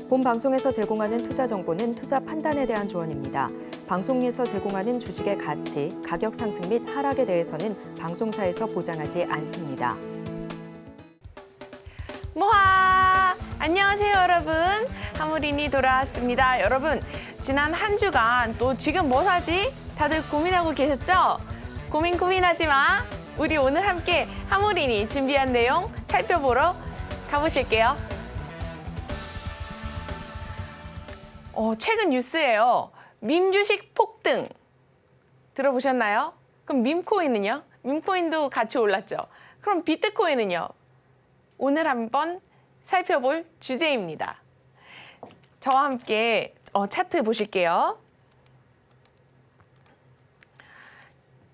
본 방송에서 제공하는 투자 정보는 투자 판단에 대한 조언입니다. 방송에서 제공하는 주식의 가치, 가격 상승 및 하락에 대해서는 방송사에서 보장하지 않습니다. 모아! 안녕하세요, 여러분. 하무린이 돌아왔습니다. 여러분, 지난 한 주간 또 지금 뭐 사지? 다들 고민하고 계셨죠? 고민하지 마. 우리 오늘 함께 하무린이 준비한 내용 살펴보러 가보실게요. 최근 뉴스예요. 밈 주식 폭등. 들어보셨나요? 그럼 밈코인은요? 밈코인도 같이 올랐죠. 그럼 비트코인은요? 오늘 한번 살펴볼 주제입니다. 저와 함께 차트 보실게요.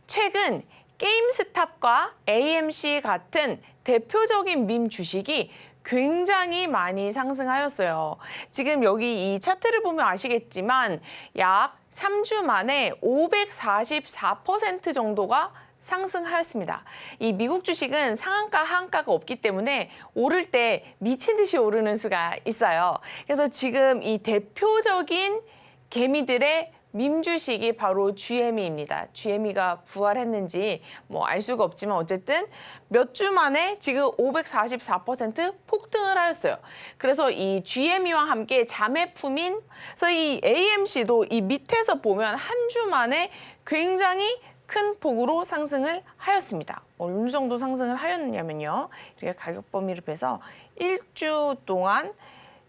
최근 게임스탑과 AMC 같은 대표적인 밈 주식이 굉장히 많이 상승하였어요. 지금 여기 이 차트를 보면 아시겠지만 약 3주 만에 544% 정도가 상승하였습니다. 이 미국 주식은 상한가, 하한가가 없기 때문에 오를 때 미친 듯이 오르는 수가 있어요. 그래서 지금 이 대표적인 개미들의 밈 주식이 바로 GME입니다. GME가 부활했는지 뭐 알 수가 없지만 어쨌든 몇 주 만에 지금 544% 폭등을 하였어요. 그래서 이 GME와 함께 자매품인 그래서 이 AMC도 이 밑에서 보면 한 주 만에 굉장히 큰 폭으로 상승을 하였습니다. 어느 정도 상승을 하였냐면요. 이렇게 가격 범위를 빼서 1주 동안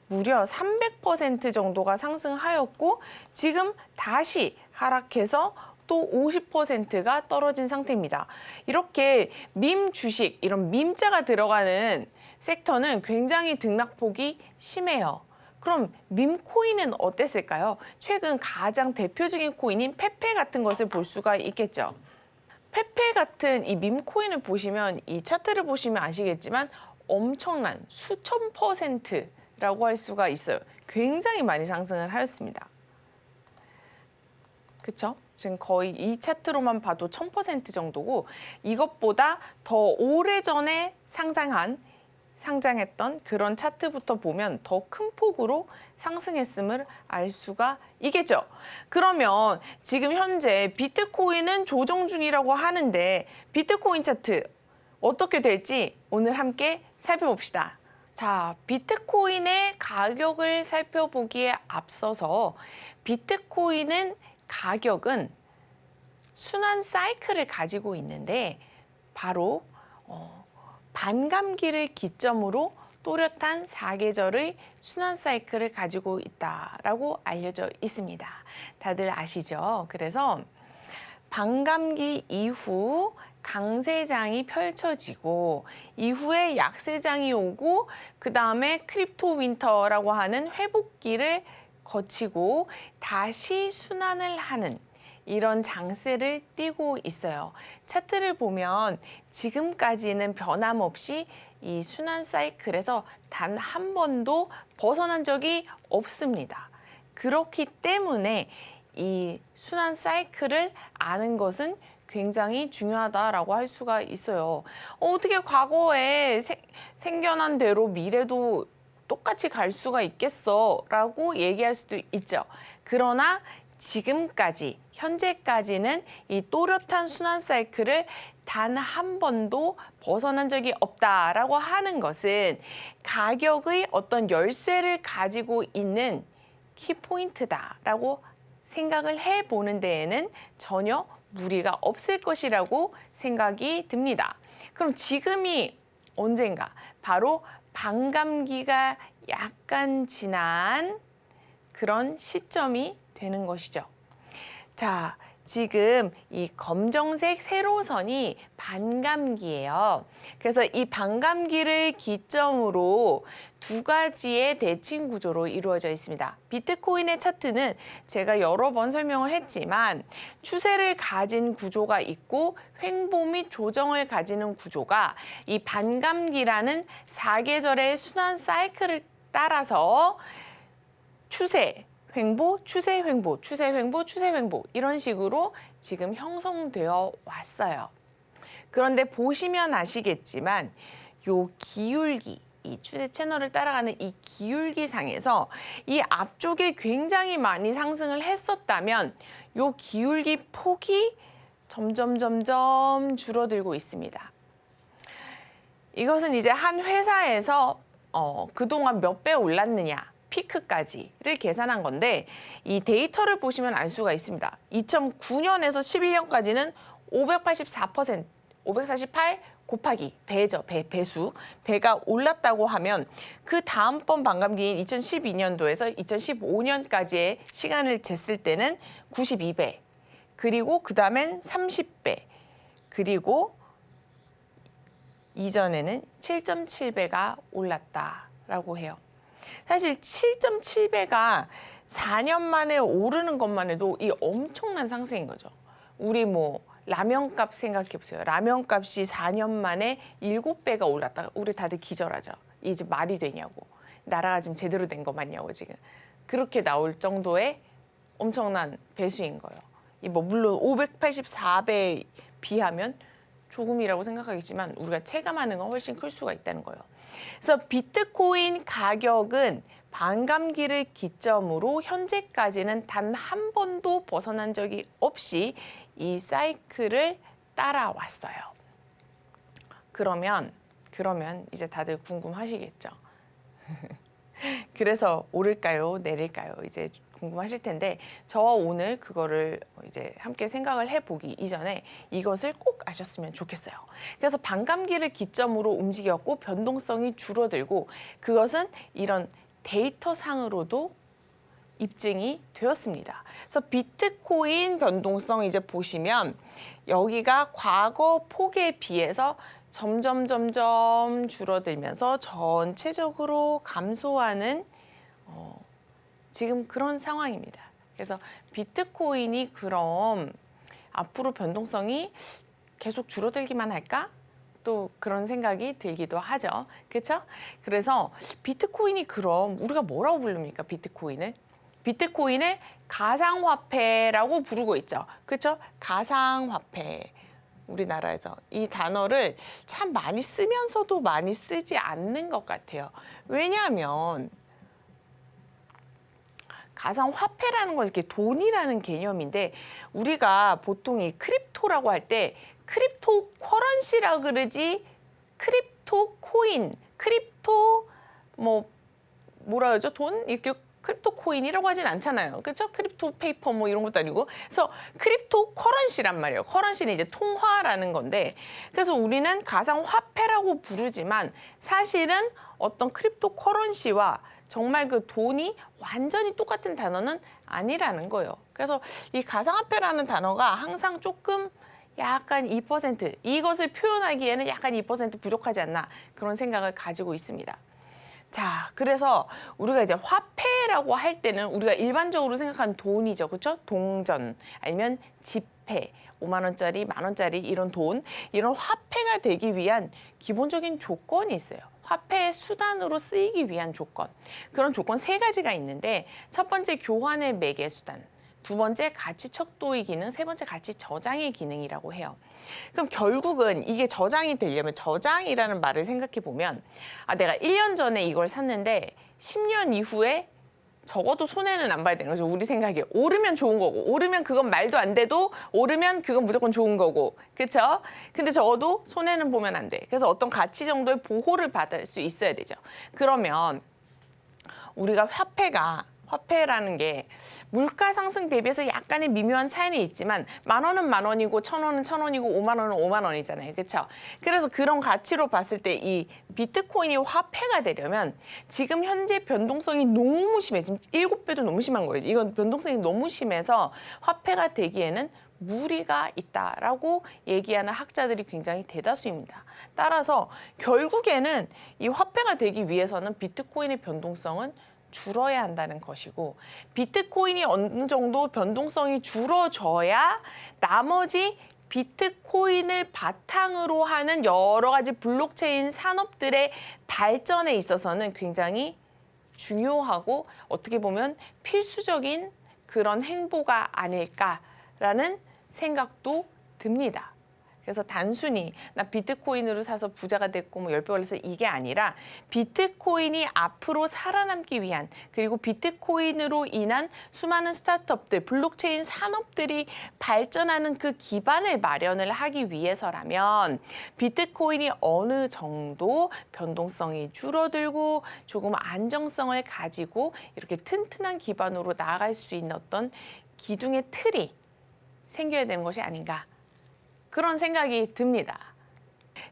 무려 300% 정도가 상승하였고 지금 다시 하락해서 또 50%가 떨어진 상태입니다. 이렇게 밈 주식, 이런 밈자가 들어가는 섹터는 굉장히 등락폭이 심해요. 그럼 밈코인은 어땠을까요? 최근 가장 대표적인 코인인 페페 같은 것을 볼 수가 있겠죠. 페페 같은 이 밈코인을 보시면 이 차트를 보시면 아시겠지만 엄청난 수천 %라고 할 수가 있어요. 굉장히 많이 상승을 하였습니다. 그쵸? 지금 거의 이 차트로만 봐도 1000% 정도고 이것보다 더 오래전에 상장했던 그런 차트부터 보면 더 큰 폭으로 상승했음을 알 수가 있겠죠. 그러면 지금 현재 비트코인은 조정 중이라고 하는데 비트코인 차트 어떻게 될지 오늘 함께 살펴봅시다. 자, 비트코인의 가격을 살펴보기에 앞서서 비트코인은 가격은 순환 사이클을 가지고 있는데 바로 반감기를 기점으로 또렷한 사계절의 순환 사이클을 가지고 있다라고 알려져 있습니다. 다들 아시죠? 그래서 반감기 이후 강세장이 펼쳐지고 이후에 약세장이 오고 그 다음에 크립토 윈터라고 하는 회복기를 거치고 다시 순환을 하는 이런 장세를 띠고 있어요. 차트를 보면 지금까지는 변함없이 이 순환 사이클에서 단 한 번도 벗어난 적이 없습니다. 그렇기 때문에 이 순환 사이클을 아는 것은 굉장히 중요하다라고 할 수가 있어요. 어떻게 과거에 생겨난 대로 미래도 똑같이 갈 수가 있겠어? 라고 얘기할 수도 있죠. 그러나 지금까지, 현재까지는 이 또렷한 순환 사이클을 단 한 번도 벗어난 적이 없다라고 하는 것은 가격의 어떤 열쇠를 가지고 있는 키포인트다라고 생각을 해보는 데에는 전혀 무리가 없을 것이라고 생각이 듭니다. 그럼 지금이 언젠가? 바로 반감기가 약간 지난 그런 시점이 되는 것이죠. 자, 지금 이 검정색 세로선이 반감기예요. 그래서 이 반감기를 기점으로 두 가지의 대칭 구조로 이루어져 있습니다. 비트코인의 차트는 제가 여러 번 설명을 했지만 추세를 가진 구조가 있고 횡보 및 조정을 가지는 구조가 이 반감기라는 사계절의 순환 사이클을 따라서 추세, 횡보, 추세, 횡보, 추세, 횡보, 추세, 횡보 이런 식으로 지금 형성되어 왔어요. 그런데 보시면 아시겠지만 요 기울기, 이 추세 채널을 따라가는 이 기울기상에서 이 앞쪽에 굉장히 많이 상승을 했었다면 요 기울기 폭이 점점 줄어들고 있습니다. 이것은 이제 한 회사에서 그동안 몇 배 올랐느냐 피크까지를 계산한 건데 이 데이터를 보시면 알 수가 있습니다. 2009년에서 11년까지는 584%, 548 곱하기 배죠. 배수. 배가 올랐다고 하면 그 다음번 반감기인 2012년도에서 2015년까지의 시간을 쟀을 때는 92배, 그리고 그 다음엔 30배, 그리고 이전에는 7.7배가 올랐다라고 해요. 사실 7.7배가 4년 만에 오르는 것만 해도 이 엄청난 상승인 거죠. 우리 뭐 라면값 생각해 보세요. 라면값이 4년 만에 7배가 올랐다가 우리 다들 기절하죠. 이제 말이 되냐고. 나라가 지금 제대로 된 거 맞냐고 지금. 그렇게 나올 정도의 엄청난 배수인 거예요. 이 뭐 물론 584배 비하면 조금이라고 생각하겠지만 우리가 체감하는 건 훨씬 클 수가 있다는 거예요. 그래서 비트코인 가격은 반감기를 기점으로 현재까지는 단 한 번도 벗어난 적이 없이 이 사이클을 따라왔어요. 그러면 이제 다들 궁금하시겠죠? 그래서 오를까요? 내릴까요? 이제 궁금하실 텐데 저와 오늘 그거를 이제 함께 생각을 해보기 이전에 이것을 꼭 아셨으면 좋겠어요. 그래서 반감기를 기점으로 움직였고 변동성이 줄어들고 그것은 이런 데이터상으로도 입증이 되었습니다. 그래서 비트코인 변동성 이제 보시면 여기가 과거 폭에 비해서 점점 줄어들면서 전체적으로 감소하는 지금 그런 상황입니다. 그래서 비트코인이 그럼 앞으로 변동성이 계속 줄어들기만 할까? 또 그런 생각이 들기도 하죠. 그렇죠? 그래서 비트코인이 그럼 우리가 뭐라고 부릅니까? 비트코인을 가상화폐라고 부르고 있죠. 그렇죠? 가상화폐. 우리나라에서 이 단어를 참 많이 쓰면서도 많이 쓰지 않는 것 같아요. 왜냐하면 가상화폐라는 건 이렇게 돈이라는 개념인데 우리가 보통 이 크립토라고 할 때 크립토 커런시라 그러지 크립토 코인, 크립토 뭐라 그러죠? 돈 이렇게 크립토 코인이라고 하진 않잖아요. 그렇죠? 크립토 페이퍼 뭐 이런 것도 아니고. 그래서 크립토 커런시란 말이에요. 커런시는 이제 통화라는 건데 그래서 우리는 가상 화폐라고 부르지만 사실은 어떤 크립토 커런시와 정말 그 돈이 완전히 똑같은 단어는 아니라는 거예요. 그래서 이 가상화폐라는 단어가 항상 조금 약간 2% 이것을 표현하기에는 약간 2% 부족하지 않나 그런 생각을 가지고 있습니다. 자, 그래서 우리가 이제 화폐라고 할 때는 우리가 일반적으로 생각하는 돈이죠. 그렇죠? 동전 아니면 지폐, 5만 원짜리, 만 원짜리 이런 돈, 이런 화폐가 되기 위한 기본적인 조건이 있어요. 화폐의 수단으로 쓰이기 위한 조건. 그런 조건 3가지가 있는데 첫 번째 교환의 매개 수단, 두 번째 가치 척도의 기능, 세 번째 가치 저장의 기능이라고 해요. 그럼 결국은 이게 저장이 되려면 저장이라는 말을 생각해 보면 내가 1년 전에 이걸 샀는데 10년 이후에 적어도 손해는 안 봐야 되는 거죠. 우리 생각에 오르면 좋은 거고 오르면 그건 말도 안 돼도 오르면 그건 무조건 좋은 거고 그렇죠? 근데 적어도 손해는 보면 안 돼. 그래서 어떤 가치 정도의 보호를 받을 수 있어야 되죠. 그러면 우리가 화폐라는 게 물가 상승 대비해서 약간의 미묘한 차이는 있지만 만 원은 만 원이고 천 원은 천 원이고 5만 원은 5만 원이잖아요. 그렇죠? 그래서 그런 가치로 봤을 때 이 비트코인이 화폐가 되려면 지금 현재 변동성이 너무 심해. 지금 7배도 너무 심한 거예요. 이건 변동성이 너무 심해서 화폐가 되기에는 무리가 있다라고 얘기하는 학자들이 굉장히 대다수입니다. 따라서 결국에는 이 화폐가 되기 위해서는 비트코인의 변동성은 줄어야 한다는 것이고 비트코인이 어느 정도 변동성이 줄어져야 나머지 비트코인을 바탕으로 하는 여러 가지 블록체인 산업들의 발전에 있어서는 굉장히 중요하고 어떻게 보면 필수적인 그런 행보가 아닐까라는 생각도 듭니다. 그래서 단순히 나 비트코인으로 사서 부자가 됐고 뭐 10배 올라서 이게 아니라 비트코인이 앞으로 살아남기 위한 그리고 비트코인으로 인한 수많은 스타트업들, 블록체인 산업들이 발전하는 그 기반을 마련을 하기 위해서라면 비트코인이 어느 정도 변동성이 줄어들고 조금 안정성을 가지고 이렇게 튼튼한 기반으로 나아갈 수 있는 어떤 기둥의 틀이 생겨야 되는 것이 아닌가. 그런 생각이 듭니다.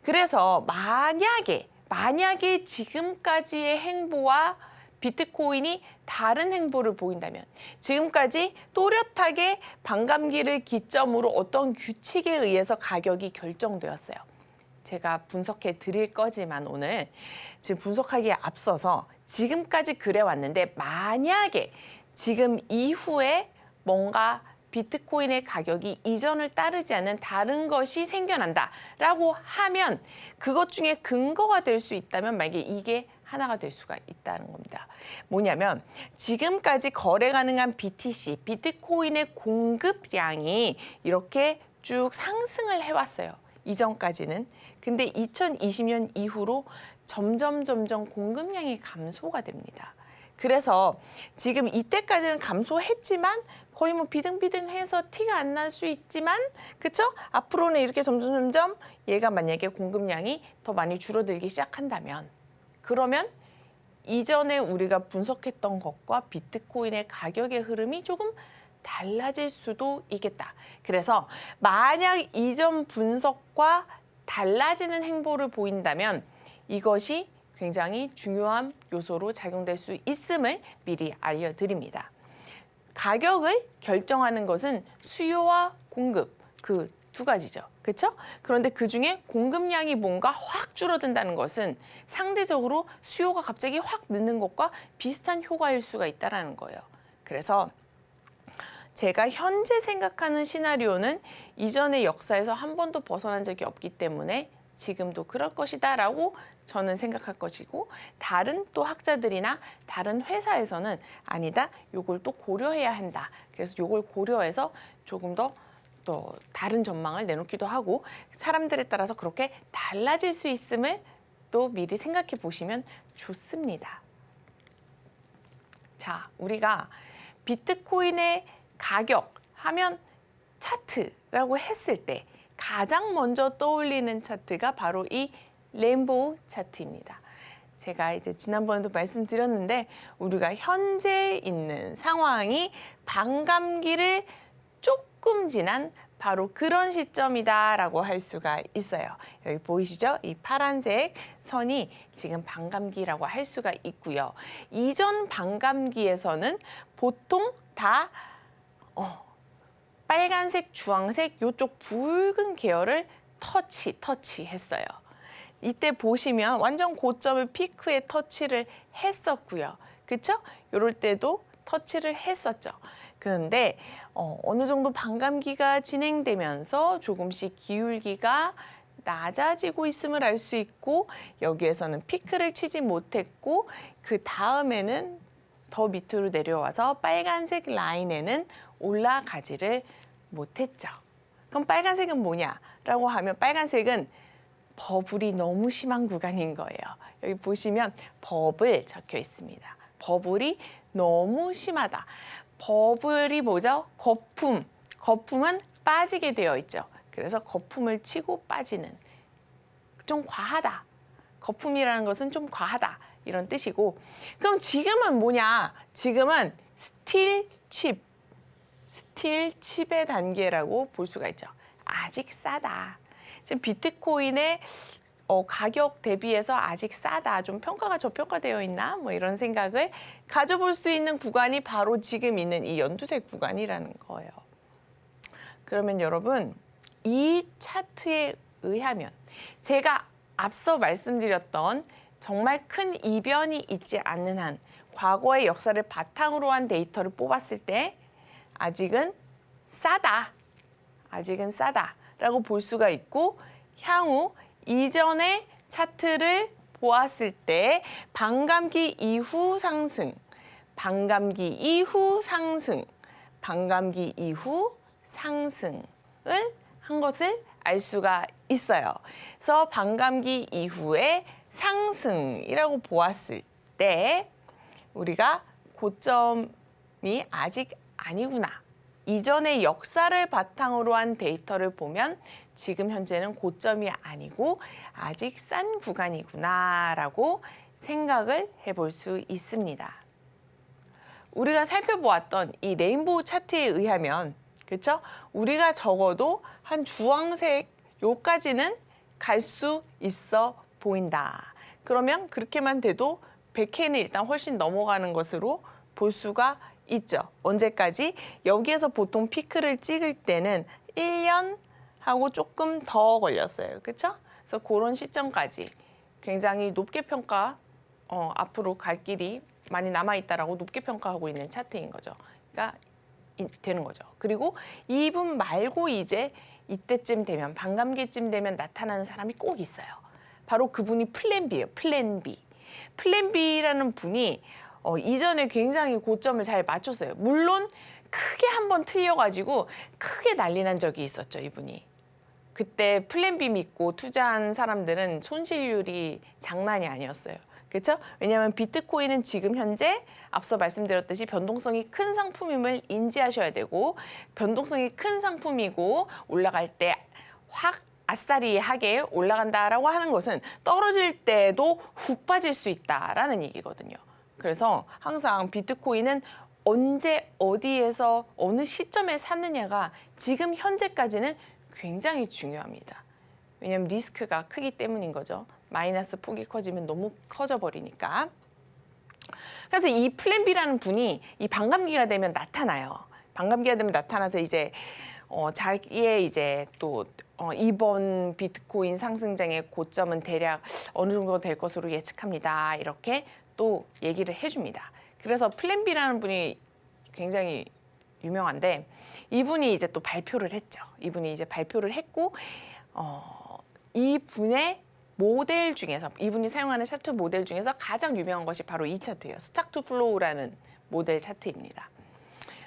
그래서 만약에 지금까지의 행보와 비트코인이 다른 행보를 보인다면 지금까지 또렷하게 반감기를 기점으로 어떤 규칙에 의해서 가격이 결정되었어요. 제가 분석해 드릴 거지만 오늘 지금 분석하기에 앞서서 지금까지 그래 왔는데 만약에 지금 이후에 뭔가 비트코인의 가격이 이전을 따르지 않는 다른 것이 생겨난다라고 하면 그것 중에 근거가 될 수 있다면 만약에 이게 하나가 될 수가 있다는 겁니다. 뭐냐면 지금까지 거래 가능한 BTC, 비트코인의 공급량이 이렇게 쭉 상승을 해왔어요. 이전까지는. 근데 2020년 이후로 점점 공급량이 감소가 됩니다. 그래서 지금 이때까지는 감소했지만 거의 뭐 비등비등해서 티가 안 날 수 있지만 그쵸? 앞으로는 이렇게 점점 얘가 만약에 공급량이 더 많이 줄어들기 시작한다면 그러면 이전에 우리가 분석했던 것과 비트코인의 가격의 흐름이 조금 달라질 수도 있겠다. 그래서 만약 이전 분석과 달라지는 행보를 보인다면 이것이 굉장히 중요한 요소로 작용될 수 있음을 미리 알려드립니다. 가격을 결정하는 것은 수요와 공급 그 두 가지죠. 그렇죠? 그런데 그중에 공급량이 뭔가 확 줄어든다는 것은 상대적으로 수요가 갑자기 확 느는 것과 비슷한 효과일 수가 있다는 거예요. 그래서 제가 현재 생각하는 시나리오는 이전의 역사에서 한 번도 벗어난 적이 없기 때문에 지금도 그럴 것이다 라고 저는 생각할 것이고 다른 또 학자들이나 다른 회사에서는 아니다. 요걸 또 고려해야 한다. 그래서 요걸 고려해서 조금 더 또 다른 전망을 내놓기도 하고 사람들에 따라서 그렇게 달라질 수 있음을 또 미리 생각해 보시면 좋습니다. 자, 우리가 비트코인의 가격 하면 차트라고 했을 때 가장 먼저 떠올리는 차트가 바로 이 레인보우 차트입니다. 제가 이제 지난번에도 말씀드렸는데 우리가 현재 있는 상황이 반감기를 조금 지난 바로 그런 시점이다라고 할 수가 있어요. 여기 보이시죠? 이 파란색 선이 지금 반감기라고 할 수가 있고요. 이전 반감기에서는 보통 다 빨간색, 주황색 이쪽 붉은 계열을 터치했어요. 이때 보시면 완전 고점을 피크에 터치를 했었고요. 그렇죠? 이럴 때도 터치를 했었죠. 그런데 어느 정도 반감기가 진행되면서 조금씩 기울기가 낮아지고 있음을 알 수 있고 여기에서는 피크를 치지 못했고 그 다음에는 더 밑으로 내려와서 빨간색 라인에는 올라가지를 못했죠. 그럼 빨간색은 뭐냐라고 하면 빨간색은 버블이 너무 심한 구간인 거예요. 여기 보시면 버블 적혀 있습니다. 버블이 너무 심하다. 버블이 뭐죠? 거품. 거품은 빠지게 되어 있죠. 그래서 거품을 치고 빠지는 좀 과하다. 거품이라는 것은 좀 과하다. 이런 뜻이고 그럼 지금은 뭐냐? 지금은 스틸 칩의 단계라고 볼 수가 있죠. 아직 싸다. 지금 비트코인의 가격 대비해서 아직 싸다. 좀 평가가 저평가되어 있나? 뭐 이런 생각을 가져볼 수 있는 구간이 바로 지금 있는 이 연두색 구간이라는 거예요. 그러면 여러분 이 차트에 의하면 제가 앞서 말씀드렸던 정말 큰 이변이 있지 않는 한 과거의 역사를 바탕으로 한 데이터를 뽑았을 때 아직은 싸다. 아직은 싸다라고 볼 수가 있고 향후 이전의 차트를 보았을 때 반감기 이후 상승, 반감기 이후 상승, 반감기 이후 상승을 한 것을 알 수가 있어요. 그래서 반감기 이후에 상승이라고 보았을 때 우리가 고점이 아직 아니구나. 이전의 역사를 바탕으로 한 데이터를 보면 지금 현재는 고점이 아니고 아직 싼 구간이구나라고 생각을 해볼 수 있습니다. 우리가 살펴보았던 이 레인보우 차트에 의하면 그렇죠? 우리가 적어도 한 주황색 요까지는 갈 수 있어 보인다. 그러면 그렇게만 돼도 100K는 일단 훨씬 넘어가는 것으로 볼 수가 있죠. 언제까지? 여기에서 보통 피크를 찍을 때는 1년 하고 조금 더 걸렸어요. 그렇죠? 그래서 그런 시점까지 굉장히 높게 앞으로 갈 길이 많이 남아있다라고 높게 평가하고 있는 차트인 거죠. 그러니까 되는 거죠. 그리고 이분 말고 이제 이때쯤 되면 반감기쯤 되면 나타나는 사람이 꼭 있어요. 바로 그분이 플랜 B예요. 플랜 B. 플랜 B라는 분이 이전에 굉장히 고점을 잘 맞췄어요. 물론 크게 한번 틀려가지고 크게 난리 난 적이 있었죠. 이분이. 그때 플랜 B 믿고 투자한 사람들은 손실률이 장난이 아니었어요. 그렇죠? 왜냐하면 비트코인은 지금 현재 앞서 말씀드렸듯이 변동성이 큰 상품임을 인지하셔야 되고 변동성이 큰 상품이고 올라갈 때 확 아싸리하게 올라간다라고 하는 것은 떨어질 때도 훅 빠질 수 있다라는 얘기거든요. 그래서 항상 비트코인은 언제 어디에서 어느 시점에 샀느냐가 지금 현재까지는 굉장히 중요합니다. 왜냐하면 리스크가 크기 때문인 거죠. 마이너스 폭이 커지면 너무 커져 버리니까. 그래서 이 플랜 B라는 분이 이 반감기가 되면 나타나요. 반감기가 되면 나타나서 이제 자기의 이제 또 이번 비트코인 상승장의 고점은 대략 어느 정도 될 것으로 예측합니다. 이렇게 또 얘기를 해줍니다. 그래서 플랜 B라는 분이 굉장히 유명한데 이분이 이제 또 발표를 했죠. 이분이 이제 발표를 했고 이분의 모델 중에서 이분이 사용하는 차트 모델 중에서 가장 유명한 것이 바로 이 차트예요. 스탁 투 플로우라는 모델 차트입니다.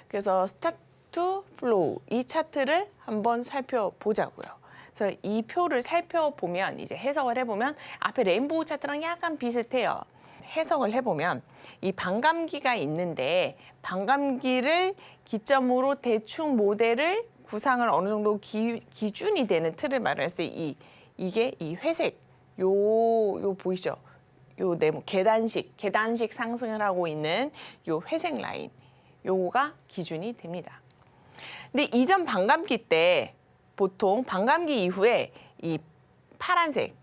그래서 스탁 투 플로우 이 차트를 한번 살펴보자고요. 그래서 이 표를 살펴보면 이제 해석을 해보면 앞에 레인보우 차트랑 약간 비슷해요. 해석을 해보면 이 반감기가 있는데 반감기를 기점으로 대충 모델을 구상을 어느 정도 기준이 되는 틀을 말했을 때 이게 이 회색 요 보이죠? 요 네모 계단식 상승을 하고 있는 요 회색 라인 요거가 기준이 됩니다. 근데 이전 반감기 때 보통 반감기 이후에 이 파란색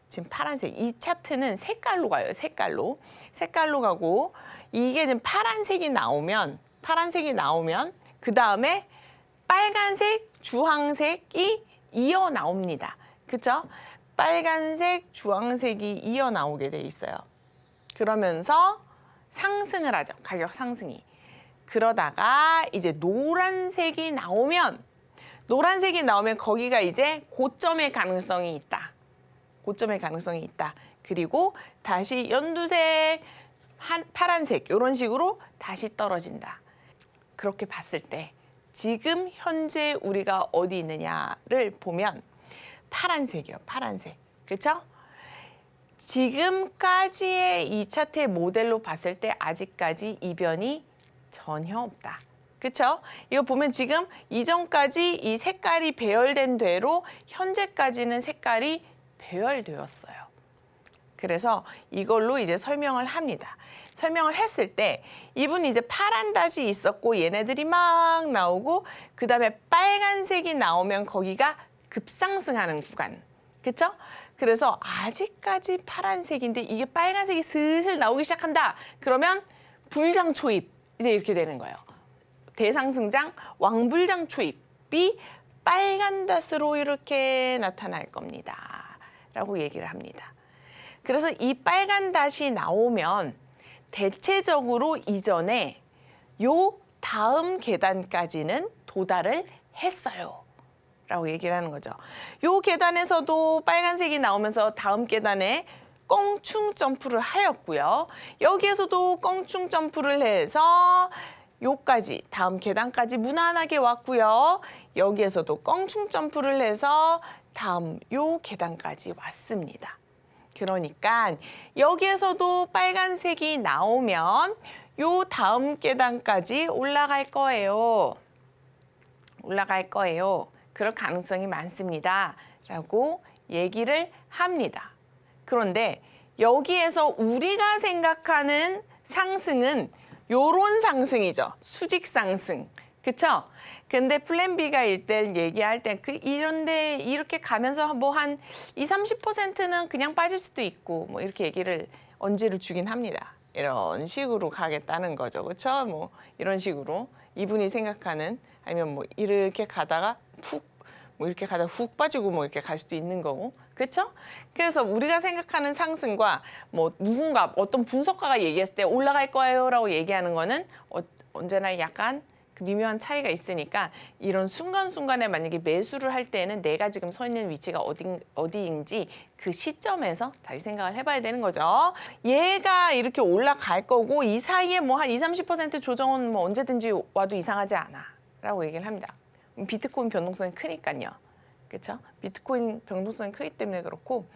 지금 파란색 이 차트는 색깔로 가요. 색깔로 가고 이게 지금 파란색이 나오면 그 다음에 빨간색, 주황색이 이어 나옵니다. 그렇죠? 빨간색, 주황색이 이어 나오게 돼 있어요. 그러면서 상승을 하죠. 가격 상승이. 그러다가 이제 노란색이 나오면 거기가 이제 고점의 가능성이 있다. 그리고 다시 연두색, 파란색 이런 식으로 다시 떨어진다. 그렇게 봤을 때 지금 현재 우리가 어디 있느냐를 보면 파란색이요. 파란색. 그렇죠? 지금까지의 이 차트의 모델로 봤을 때 아직까지 이변이 전혀 없다. 그렇죠? 이거 보면 지금 이전까지 이 색깔이 배열된 대로 현재까지는 색깔이 배열되었어요. 그래서 이걸로 이제 설명을 합니다. 설명을 했을 때 이분이 이제 파란 닷이 있었고 얘네들이 막 나오고 그 다음에 빨간색이 나오면 거기가 급상승하는 구간. 그렇죠? 그래서 아직까지 파란색인데 이게 빨간색이 슬슬 나오기 시작한다. 그러면 불장 초입 이제 이렇게 되는 거예요. 대상승장 왕불장 초입이 빨간 닷으로 이렇게 나타날 겁니다. 라고 얘기를 합니다. 그래서 이 빨간 닷이 나오면 대체적으로 이전에 요 다음 계단까지는 도달을 했어요. 라고 얘기를 하는 거죠. 요 계단에서도 빨간색이 나오면서 다음 계단에 껑충 점프를 하였고요. 여기에서도 껑충 점프를 해서 요까지 다음 계단까지 무난하게 왔고요. 여기에서도 껑충 점프를 해서 다음 요 계단까지 왔습니다. 그러니까 여기에서도 빨간색이 나오면 요 다음 계단까지 올라갈 거예요. 올라갈 거예요. 그럴 가능성이 많습니다. 라고 얘기를 합니다. 그런데 여기에서 우리가 생각하는 상승은 요런 상승이죠. 수직 상승. 그쵸? 근데 플랜 B가 일단 얘기할 때 이런데 이렇게 가면서 뭐 한 20-30%는 그냥 빠질 수도 있고 뭐 이렇게 얘기를 언지를 주긴 합니다. 이런 식으로 가겠다는 거죠. 그렇죠? 뭐 이런 식으로 이분이 생각하는 아니면 뭐 이렇게 가다가 뭐 이렇게 가다가 훅 빠지고 뭐 이렇게 갈 수도 있는 거고. 그렇죠? 그래서 우리가 생각하는 상승과 뭐 누군가 어떤 분석가가 얘기했을 때 올라갈 거예요라고 얘기하는 거는 언제나 약간 그 미묘한 차이가 있으니까 이런 순간순간에 만약에 매수를 할 때는 내가 지금 서 있는 위치가 어디인지 그 시점에서 다시 생각을 해봐야 되는 거죠. 얘가 이렇게 올라갈 거고 이 사이에 뭐 한 20-30% 조정은 뭐 언제든지 와도 이상하지 않아 라고 얘기를 합니다. 비트코인 변동성이 크니까요. 그렇죠? 비트코인 변동성이 크기 때문에 그렇고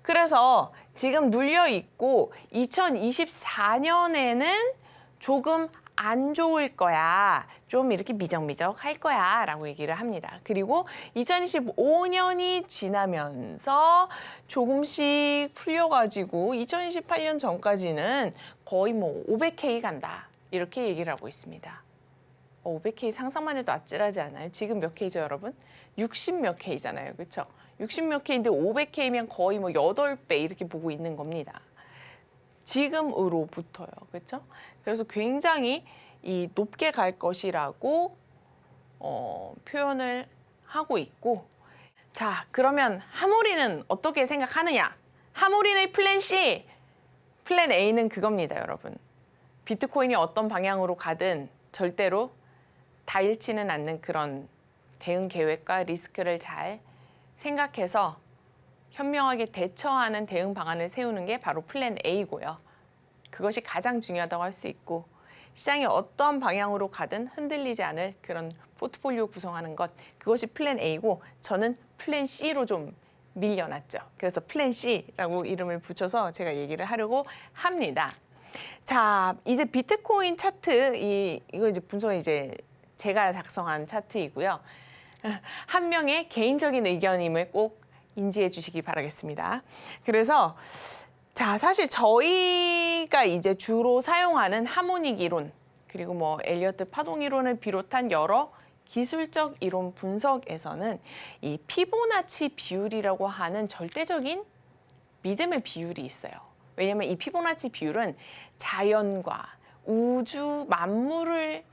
그래서 지금 눌려 있고 2024년에는 조금 안 좋을 거야. 좀 이렇게 미적미적 할 거야 라고 얘기를 합니다. 그리고 2025년이 지나면서 조금씩 풀려가지고 2028년 전까지는 거의 뭐 500K 간다. 이렇게 얘기를 하고 있습니다. 500K 상상만 해도 아찔하지 않아요? 지금 몇 K죠, 여러분? 60 몇 K잖아요. 그렇죠? 60 몇 K인데 500K면 거의 뭐 8배 이렇게 보고 있는 겁니다. 지금으로부터요. 그렇죠? 그래서 굉장히 이 높게 갈 것이라고 표현을 하고 있고 자, 그러면 하모리는 어떻게 생각하느냐? 하모리의 플랜 C, 플랜 A는 그겁니다, 여러분. 비트코인이 어떤 방향으로 가든 절대로 다 잃지는 않는 그런 대응 계획과 리스크를 잘 생각해서 현명하게 대처하는 대응 방안을 세우는 게 바로 플랜 A고요. 그것이 가장 중요하다고 할 수 있고 시장이 어떤 방향으로 가든 흔들리지 않을 그런 포트폴리오 구성하는 것 그것이 플랜 A고 저는 플랜 C로 좀 밀려났죠. 그래서 플랜 C라고 이름을 붙여서 제가 얘기를 하려고 합니다. 자, 이제 비트코인 차트 이거 이제 분석 이제 제가 작성한 차트이고요. 한 명의 개인적인 의견임을 꼭 인지해 주시기 바라겠습니다. 그래서 자, 사실 저희가 이제 주로 사용하는 하모닉 이론 그리고 뭐 엘리어트 파동 이론을 비롯한 여러 기술적 이론 분석에서는 이 피보나치 비율이라고 하는 절대적인 믿음의 비율이 있어요. 왜냐하면 이 피보나치 비율은 자연과 우주 만물을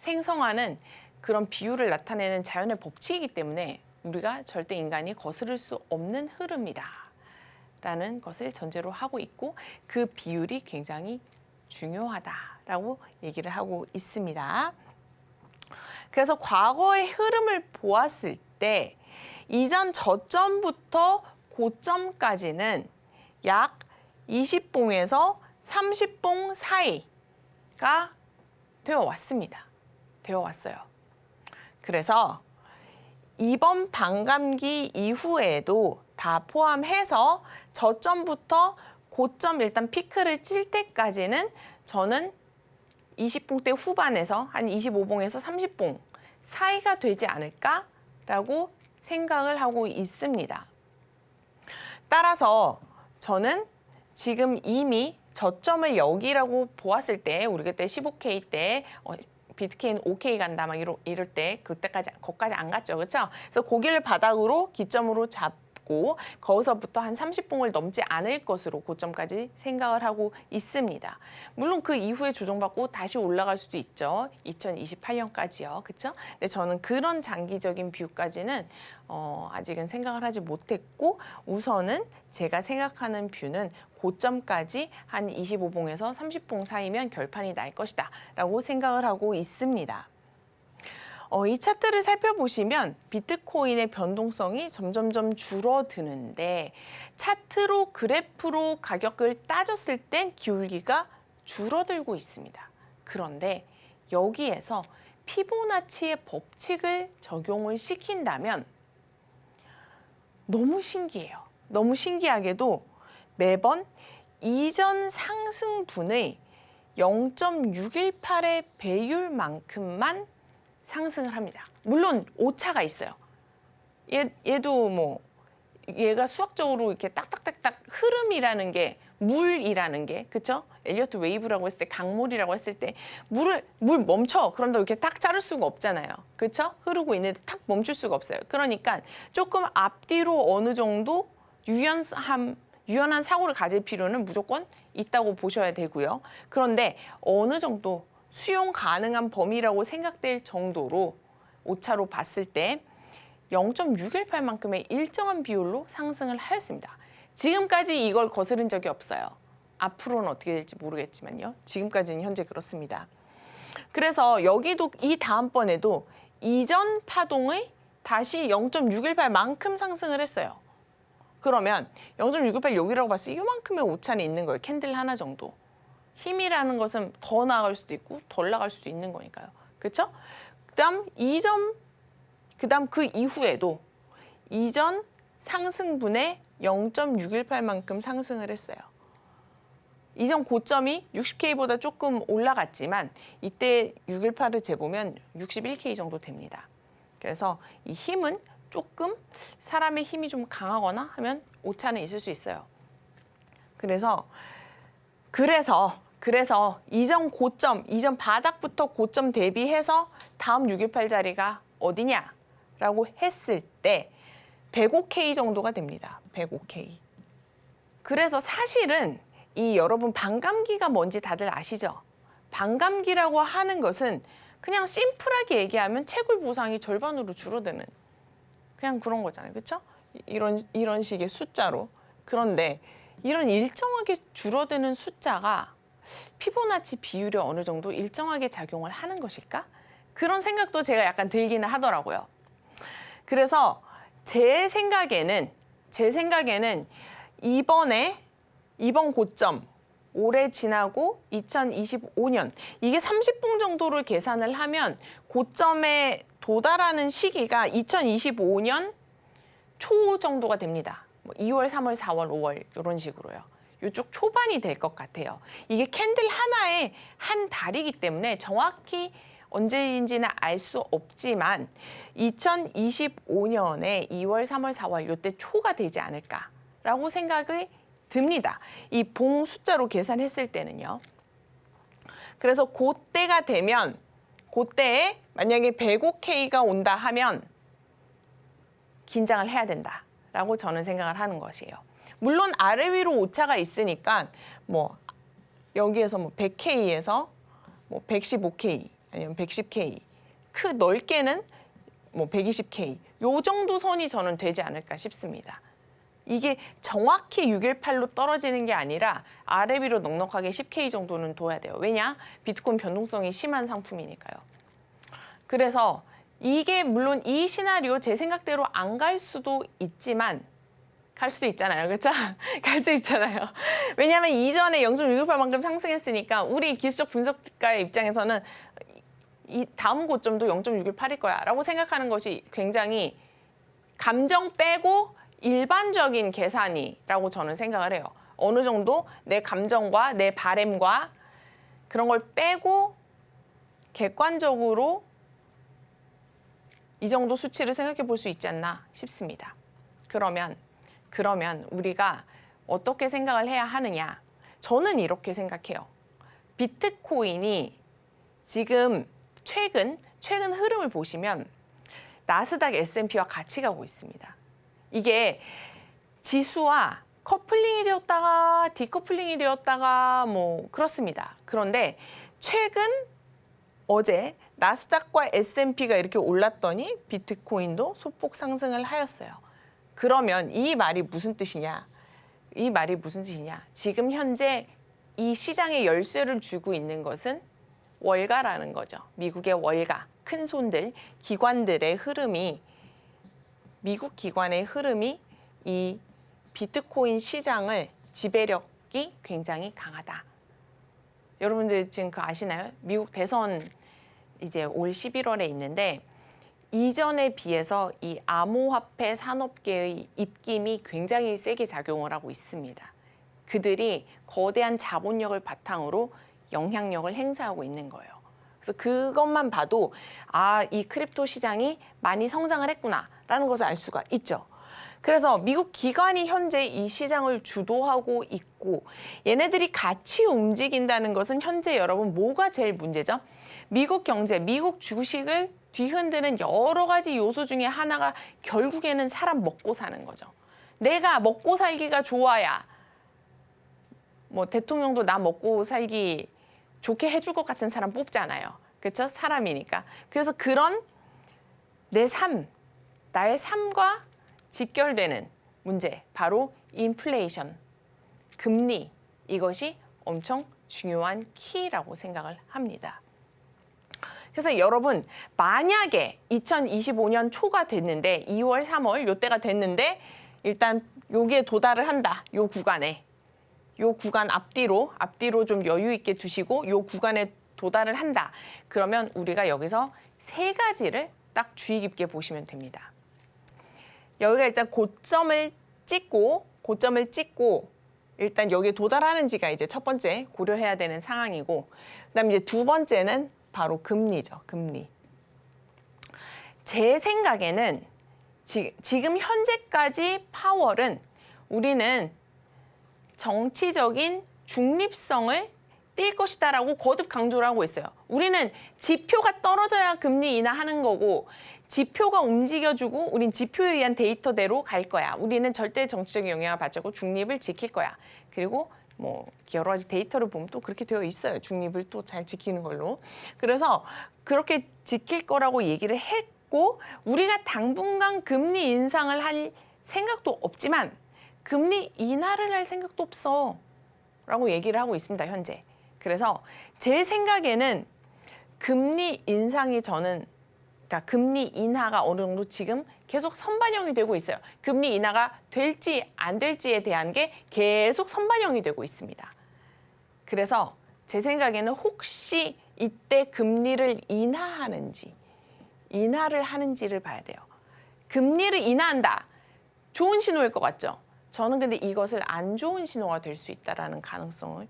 생성하는 그런 비율을 나타내는 자연의 법칙이기 때문에 우리가 절대 인간이 거스를 수 없는 흐름이다 라는 것을 전제로 하고 있고 그 비율이 굉장히 중요하다라고 얘기를 하고 있습니다. 그래서 과거의 흐름을 보았을 때 이전 저점부터 고점까지는 약 20봉에서 30봉 사이가 되어 왔습니다. 되어 왔어요. 그래서 이번 반감기 이후에도 다 포함해서 저점부터 고점 일단 피크를 칠 때까지는 저는 20봉대 후반에서 한 25봉에서 30봉 사이가 되지 않을까라고 생각을 하고 있습니다. 따라서 저는 지금 이미 저점을 여기라고 보았을 때 우리 그때 15K 때 비트코인 5K 간다 막 이럴 때 그때까지 거기까지 안 갔죠. 그렇죠? 그래서 고기를 바닥으로 기점으로 잡고 거기서부터 한 30봉을 넘지 않을 것으로 고점까지 생각을 하고 있습니다. 물론 그 이후에 조정받고 다시 올라갈 수도 있죠. 2028년까지요. 그렇죠? 근데 저는 그런 장기적인 뷰까지는 아직은 생각을 하지 못했고 우선은 제가 생각하는 뷰는 고점까지 한 25봉에서 30봉 사이면 결판이 날 것이다 라고 생각을 하고 있습니다. 이 차트를 살펴보시면 비트코인의 변동성이 점점점 줄어드는데 차트로 그래프로 가격을 따졌을 땐 기울기가 줄어들고 있습니다. 그런데 여기에서 피보나치의 법칙을 적용을 시킨다면 너무 신기해요. 너무 신기하게도 매번 이전 상승분의 0.618의 배율만큼만 상승을 합니다. 물론 오차가 있어요. 얘도 뭐 얘가 수학적으로 이렇게 딱딱딱딱 흐름이라는 게 물이라는 게 그쵸? 엘리어트 웨이브라고 했을 때 강물이라고 했을 때 물 멈춰 그런다고 이렇게 딱 자를 수가 없잖아요. 그쵸? 흐르고 있는데 탁 멈출 수가 없어요. 그러니까 조금 앞뒤로 어느 정도 유연한 사고를 가질 필요는 무조건 있다고 보셔야 되고요. 그런데 어느 정도 수용 가능한 범위라고 생각될 정도로 오차로 봤을 때 0.618만큼의 일정한 비율로 상승을 하였습니다. 지금까지 이걸 거스른 적이 없어요. 앞으로는 어떻게 될지 모르겠지만요. 지금까지는 현재 그렇습니다. 그래서 여기도 이 다음번에도 이전 파동의 다시 0.618만큼 상승을 했어요. 그러면 0.618 여기라고 봤을 때 이만큼의 오차는 있는 거예요. 캔들 하나 정도. 힘이라는 것은 더 나갈 수도 있고 덜 나갈 수도 있는 거니까요. 그렇죠? 그다음 그 이후에도 이전 상승분의 0.618만큼 상승을 했어요. 이전 고점이 60K보다 조금 올라갔지만 이때 618을 재보면 61K 정도 됩니다. 그래서 이 힘은 조금 사람의 힘이 좀 강하거나 하면 오차는 있을 수 있어요. 그래서 이전 고점, 이전 바닥부터 고점 대비해서 다음 618 자리가 어디냐라고 했을 때 105K 정도가 됩니다. 105K. 그래서 사실은 이 여러분 반감기가 뭔지 다들 아시죠? 반감기라고 하는 것은 그냥 심플하게 얘기하면 채굴 보상이 절반으로 줄어드는 그냥 그런 거잖아요. 그렇죠? 이런 식의 숫자로. 그런데 이런 일정하게 줄어드는 숫자가 피보나치 비율에 어느 정도 일정하게 작용을 하는 것일까? 그런 생각도 제가 약간 들기는 하더라고요. 그래서 제 생각에는 이번 고점 올해 지나고 2025년 이게 30분 정도를 계산을 하면 고점에 도달하는 시기가 2025년 초 정도가 됩니다. 2월, 3월, 4월, 5월 이런 식으로요. 이쪽 초반이 될 것 같아요. 이게 캔들 하나의 한 달이기 때문에 정확히 언제인지는 알 수 없지만 2025년에 2월, 3월, 4월 이때 초가 되지 않을까라고 생각이 듭니다. 이 봉 숫자로 계산했을 때는요. 그래서 그때가 되면 그때에 만약에 105K가 온다 하면 긴장을 해야 된다라고 저는 생각을 하는 것이에요. 물론 아래 위로 오차가 있으니까 뭐 여기에서 뭐 100K에서 뭐 115K 아니면 110K 넓게는 뭐 120K 요 정도 선이 저는 되지 않을까 싶습니다. 이게 정확히 618로 떨어지는 게 아니라 아래 위로 넉넉하게 10K 정도는 둬야 돼요. 왜냐? 비트코인 변동성이 심한 상품이니까요. 그래서 이게 물론 이 시나리오 제 생각대로 안 갈 수도 있지만 갈 수도 있잖아요. 그렇죠? 갈 수 있잖아요. 왜냐하면 이전에 0.618만큼 상승했으니까 우리 기술적 분석가의 입장에서는 이 다음 고점도 0.618일 거야 라고 생각하는 것이 굉장히 감정 빼고 일반적인 계산이라고 저는 생각을 해요. 어느 정도 내 감정과 내 바램과 그런 걸 빼고 객관적으로 이 정도 수치를 생각해 볼 수 있지 않나 싶습니다. 그러면 우리가 어떻게 생각을 해야 하느냐? 저는 이렇게 생각해요. 비트코인이 지금 최근 흐름을 보시면 나스닥 S&P와 같이 가고 있습니다. 이게 지수와 커플링이 되었다가 디커플링이 되었다가 뭐 그렇습니다. 그런데 최근 어제 나스닥과 S&P가 이렇게 올랐더니 비트코인도 소폭 상승을 하였어요. 그러면 이 말이 무슨 뜻이냐? 지금 현재 이 시장에 열쇠를 쥐고 있는 것은 월가라는 거죠. 미국의 월가, 큰 손들, 기관들의 흐름이 미국 기관의 흐름이 이 비트코인 시장을 지배력이 굉장히 강하다. 여러분들 지금 그거 아시나요? 미국 대선 이제 올 11월에 있는데 이전에 비해서 이 암호화폐 산업계의 입김이 굉장히 세게 작용을 하고 있습니다. 그들이 거대한 자본력을 바탕으로 영향력을 행사하고 있는 거예요. 그래서 그것만 봐도 이 크립토 시장이 많이 성장을 했구나라는 것을 알 수가 있죠. 그래서 미국 기관이 현재 이 시장을 주도하고 있고 얘네들이 같이 움직인다는 것은 현재 여러분 뭐가 제일 문제죠? 미국 경제, 미국 주식을 뒤흔드는 여러 가지 요소 중에 하나가 결국에는 사람 먹고 사는 거죠. 내가 먹고 살기가 좋아야 뭐 대통령도 나 먹고 살기 좋게 해줄 것 같은 사람 뽑잖아요. 그렇죠? 사람이니까. 그래서 그런 내 삶, 나의 삶과 직결되는 문제, 바로 인플레이션, 금리, 이것이 엄청 중요한 키라고 생각을 합니다. 그래서 여러분, 만약에 2025년 초가 됐는데 2월, 3월 요때가 됐는데 일단 여기에 도달을 한다. 요 구간에. 요 구간 앞뒤로 좀 여유 있게 두시고 요 구간에 도달을 한다. 그러면 우리가 여기서 세 가지를 딱 주의 깊게 보시면 됩니다. 여기가 일단 고점을 찍고 일단 여기에 도달하는지가 이제 첫 번째 고려해야 되는 상황이고, 그다음에 이제 두 번째는 바로 금리죠. 금리. 제 생각에는 지금 현재까지 파월은 우리는 정치적인 중립성을 띌 것이다라고 거듭 강조를 하고 있어요. 우리는 지표가 떨어져야 금리 인하하는 거고 지표가 움직여주고 우린 지표에 의한 데이터대로 갈 거야. 우리는 절대 정치적인 영향을 받지 않고 중립을 지킬 거야. 그리고 뭐 여러 가지 데이터를 보면 또 그렇게 되어 있어요. 중립을 또 잘 지키는 걸로. 그래서 그렇게 지킬 거라고 얘기를 했고 우리가 당분간 금리 인상을 할 생각도 없지만 금리 인하를 할 생각도 없어 라고 얘기를 하고 있습니다. 현재. 그래서 제 생각에는 금리 인상이 그러니까 금리 인하가 어느 정도 지금 계속 선반영이 되고 있어요. 금리 인하가 될지 안 될지에 대한 게 계속 선반영이 되고 있습니다. 그래서 제 생각에는 혹시 이때 금리를 인하를 하는지를 봐야 돼요. 금리를 인하한다. 좋은 신호일 것 같죠? 저는 근데 이것을 안 좋은 신호가 될 수 있다는 가능성을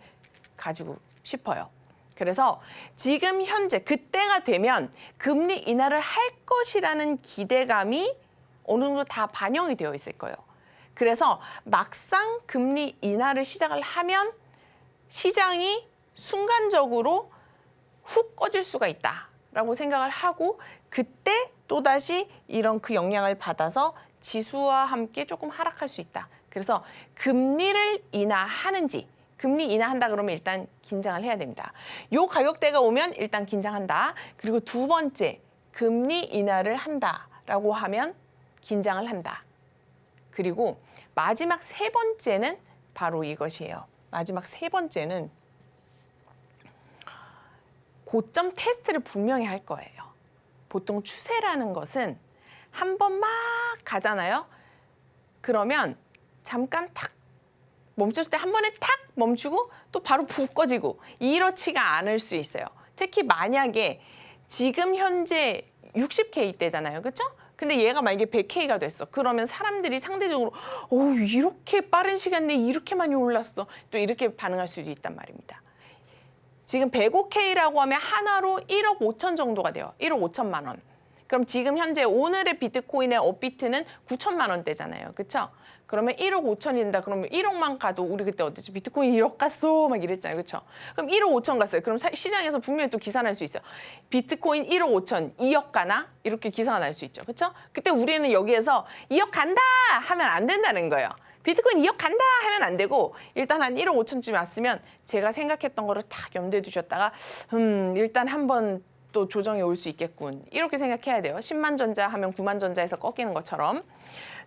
가지고 싶어요. 그래서 지금 현재 그때가 되면 금리 인하를 할 것이라는 기대감이 어느 정도 다 반영이 되어 있을 거예요. 그래서 막상 금리 인하를 시작을 하면 시장이 순간적으로 훅 꺼질 수가 있다라고 생각을 하고 그때 또다시 이런 그 영향을 받아서 지수와 함께 조금 하락할 수 있다. 그래서 금리를 인하하는지 금리 인하한다 그러면 일단 긴장을 해야 됩니다. 요 가격대가 오면 일단 긴장한다. 그리고 두 번째, 금리 인하를 한다라고 하면 긴장을 한다. 그리고 마지막 세 번째는 바로 이것이에요. 마지막 세 번째는 고점 테스트를 분명히 할 거예요. 보통 추세라는 것은 한 번 막 가잖아요. 그러면 잠깐 탁 멈췄을 때 한 번에 탁 멈추고 또 바로 푹 꺼지고 이렇지가 않을 수 있어요. 특히 만약에 지금 현재 60K대잖아요. 그렇죠? 근데 얘가 만약에 100K가 됐어. 그러면 사람들이 상대적으로 이렇게 빠른 시간 내에 이렇게 많이 올랐어. 또 이렇게 반응할 수도 있단 말입니다. 지금 105K라고 하면 하나로 1억 5천 정도가 돼요. 1억 5천만 원. 그럼 지금 현재 오늘의 비트코인의 업비트는 9천만 원대잖아요. 그렇죠? 그러면 1억 5천이된다. 그러면 1억만 가도 우리 그때 어땠지? 비트코인 1억 갔어. 막 이랬잖아요. 그렇죠? 그럼 1억 5천 갔어요. 그럼 시장에서 분명히 또 기사 날 수 있어요. 비트코인 1억 5천, 2억 가나? 이렇게 기사가 날 수 있죠. 그렇죠? 그때 우리는 여기에서 2억 간다 하면 안 된다는 거예요. 비트코인 2억 간다 하면 안 되고 일단 한 1억 5천쯤 왔으면 제가 생각했던 거를 딱 염두에 두셨다가 일단 한번 또 조정이 올 수 있겠군. 이렇게 생각해야 돼요. 10만 전자 하면 9만 전자에서 꺾이는 것처럼.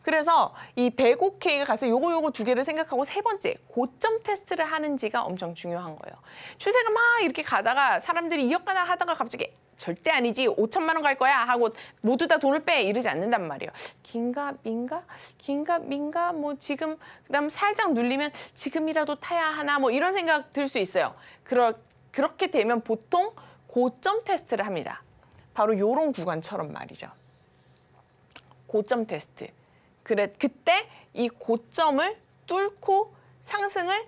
그래서 이 105K가 가서 요거 두 개를 생각하고 세 번째, 고점 테스트를 하는지가 엄청 중요한 거예요. 추세가 막 이렇게 가다가 사람들이 2억 가나 하다가 갑자기 절대 아니지 5천만 원 갈 거야 하고 모두 다 돈을 빼 이러지 않는단 말이에요. 긴가 민가 뭐 지금 그다음 살짝 눌리면 지금이라도 타야 하나 뭐 이런 생각 들 수 있어요. 그렇게 되면 보통 고점 테스트를 합니다. 바로 요런 구간처럼 말이죠. 고점 테스트. 그때 이 고점을 뚫고 상승을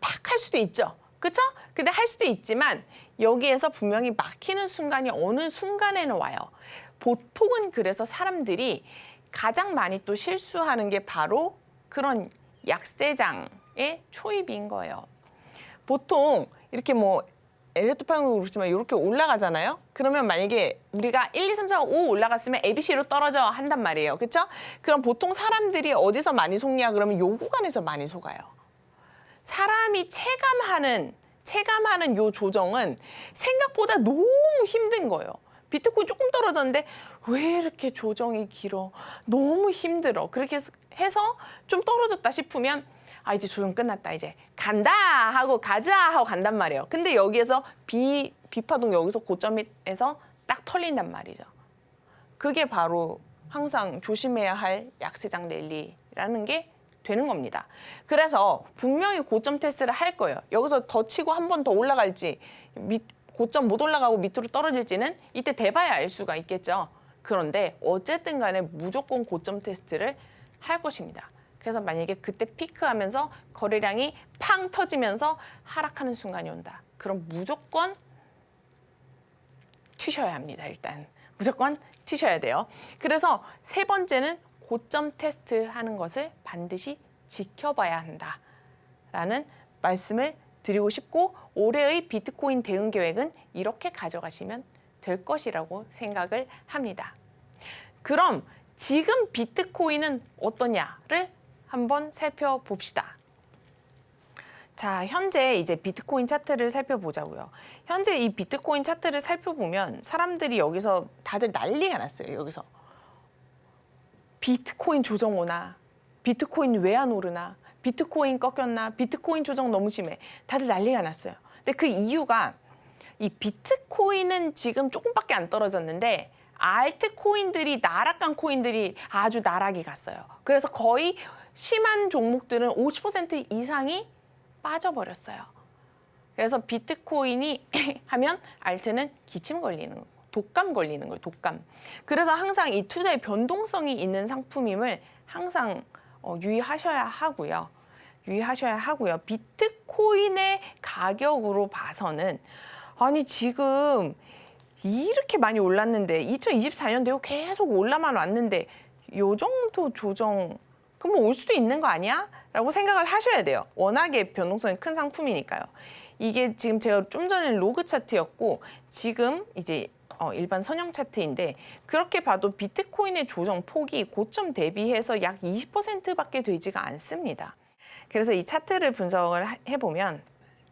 팍 할 수도 있죠. 그렇죠? 근데 할 수도 있지만 여기에서 분명히 막히는 순간이 어느 순간에는 와요. 보통은 그래서 사람들이 가장 많이 또 실수하는 게 바로 그런 약세장의 초입인 거예요. 보통 이렇게 뭐 엘리어트 파동도 그렇지만 이렇게 올라가잖아요. 그러면 만약에 우리가 1, 2, 3, 4, 5 올라갔으면 ABC로 떨어져 한단 말이에요. 그렇죠? 그럼 보통 사람들이 어디서 많이 속냐 그러면 요 구간에서 많이 속아요. 사람이 체감하는 요 조정은 생각보다 너무 힘든 거예요. 비트코인 조금 떨어졌는데 왜 이렇게 조정이 길어? 너무 힘들어. 그렇게 해서 좀 떨어졌다 싶으면 아 이제 조정 끝났다 이제 간다 하고 가자 하고 간단 말이에요. 근데 여기에서 비파동 여기서 고점에서 딱 털린단 말이죠. 그게 바로 항상 조심해야 할 약세장 랠리라는 게 되는 겁니다. 그래서 분명히 고점 테스트를 할 거예요. 여기서 더 치고 한 번 더 올라갈지 고점 못 올라가고 밑으로 떨어질지는 이때 대봐야 알 수가 있겠죠. 그런데 어쨌든 간에 무조건 고점 테스트를 할 것입니다. 그래서 만약에 그때 피크하면서 거래량이 팡 터지면서 하락하는 순간이 온다. 그럼 무조건 튀셔야 합니다. 일단 무조건 튀셔야 돼요. 그래서 세 번째는 고점 테스트 하는 것을 반드시 지켜봐야 한다라는 말씀을 드리고 싶고 올해의 비트코인 대응 계획은 이렇게 가져가시면 될 것이라고 생각을 합니다. 그럼 지금 비트코인은 어떠냐를 한번 살펴봅시다. 자, 현재 이제 비트코인 차트를 살펴보자고요. 현재 이 비트코인 차트를 살펴보면 사람들이 여기서 다들 난리가 났어요. 여기서 비트코인 조정 오나, 비트코인 왜 안 오르나, 비트코인 꺾였나, 비트코인 조정 너무 심해. 다들 난리가 났어요. 근데 그 이유가 이 비트코인은 지금 조금밖에 안 떨어졌는데 알트코인들이 나락간 코인들이 아주 나락이 갔어요. 그래서 거의 심한 종목들은 50% 이상이 빠져버렸어요. 그래서 비트코인이 하면 알트는 기침 걸리는 거예요. 독감 걸리는 거예요. 독감. 그래서 항상 이 투자의 변동성이 있는 상품임을 항상 유의하셔야 하고요. 비트코인의 가격으로 봐서는 아니 지금 이렇게 많이 올랐는데 2024년 되고 계속 올라만 왔는데 요 정도 조정 그럼 올 수도 있는 거 아니야? 라고 생각을 하셔야 돼요. 워낙에 변동성이 큰 상품이니까요. 이게 지금 제가 좀 전에 로그 차트였고 지금 이제 일반 선형 차트인데 그렇게 봐도 비트코인의 조정 폭이 고점 대비해서 약 20%밖에 되지가 않습니다. 그래서 이 차트를 분석을 해보면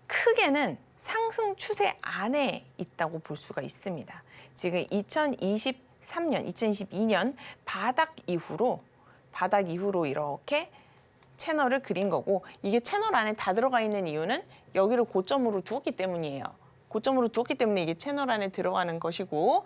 크게는 상승 추세 안에 있다고 볼 수가 있습니다. 지금 2023년, 2022년 바닥 이후로 이렇게 채널을 그린 거고 이게 채널 안에 다 들어가 있는 이유는 여기를 고점으로 두었기 때문이에요. 고점으로 두었기 때문에 이게 채널 안에 들어가는 것이고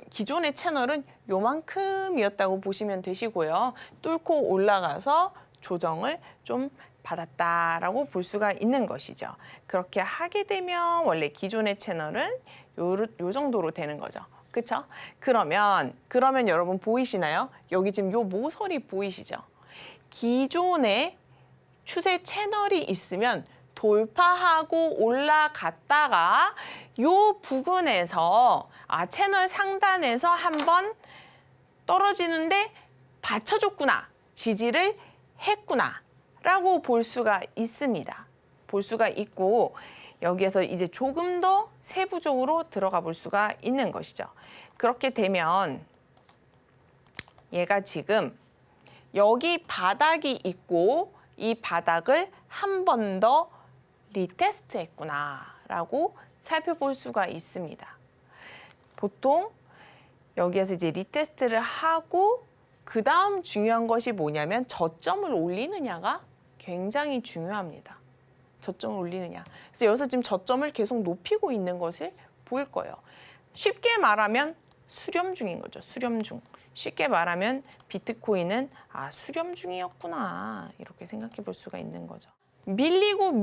기존의 채널은 요만큼이었다고 보시면 되시고요. 뚫고 올라가서 조정을 좀 받았다라고 볼 수가 있는 것이죠. 그렇게 하게 되면 원래 기존의 채널은 요 정도로 되는 거죠. 그렇죠? 그러면 여러분 보이시나요? 여기 지금 요 모서리 보이시죠? 기존의 추세 채널이 있으면 돌파하고 올라갔다가 요 부근에서 채널 상단에서 한번 떨어지는데 받쳐줬구나, 지지를 했구나 라고 볼 수가 있습니다. 볼 수가 있고 여기에서 이제 조금 더 세부적으로 들어가 볼 수가 있는 것이죠. 그렇게 되면 얘가 지금 여기 바닥이 있고 이 바닥을 한 번 더 리테스트 했구나라고 살펴볼 수가 있습니다. 보통 여기에서 이제 리테스트를 하고 그 다음 중요한 것이 뭐냐면 저점을 올리느냐가 굉장히 중요합니다. 저점을 올리느냐. 그래서 여기서 지금 저점을 계속 높이고 있는 것을 보일 거예요. 쉽게 말하면 수렴 중인 거죠. 수렴 중. 쉽게 말하면 비트코인은 수렴 중이었구나 이렇게 생각해 볼 수가 있는 거죠. 밀리고